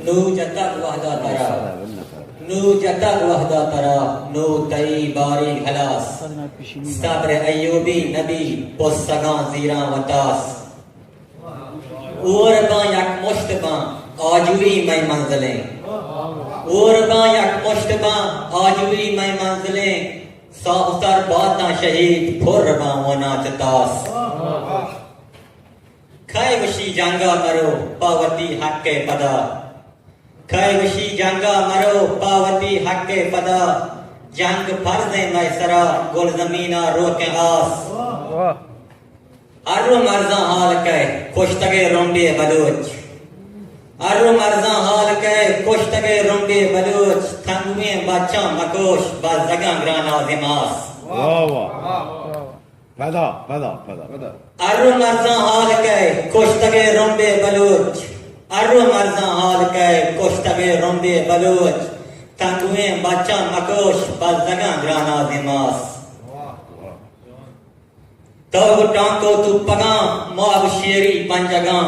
नू जतक वहदा तरा नू जतक वहदा तरा नू तई बारी हलास सब्र अय्यूबी नबी पुस्तगा जीरा वतास उर्बा यक मुश्तबा आजुरी मैं मंजिलें उर्बा यक मुश्तबा आजुरी मैं मंजिलें साउसर बाता शहीद फुर्बा वना चतास खै वशी जंगा मरो पावती हक के पदा खै वशी जंगा मरो पावती हक के पदा जंग फर्ज़े मैसरा गुल जमीना रोके आस अर्रु मर्जा हाल के खुशतगे रोंडे बलूच अर्रु मर्जा हाल के खुशतगे रोंडे बलूच थंगुए बच्चा मकोश बजगा ग्राना दिमास वाह वाह पैदा अर्रु मर्जा हाल के खुशतगे रोंडे बलूच अर्रु मर्जा हाल के खुशतगे रोंडे बलूच थंगुए बच्चा मकोश बजगा ग्राना दिमास तो टांको तू पगा मो अब शेरी पंजगा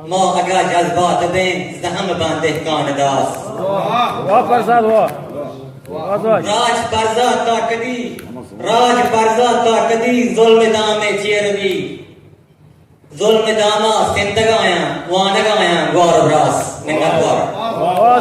मो अगा जज्बात बें जहम बांधे कानदास वाह प्रसाद वाह राज परजा ताकदी जुल्म दामे चेरवी जुल्म दामा सिंदगाया वानगाया गौरव रास निगतवर वाह वाह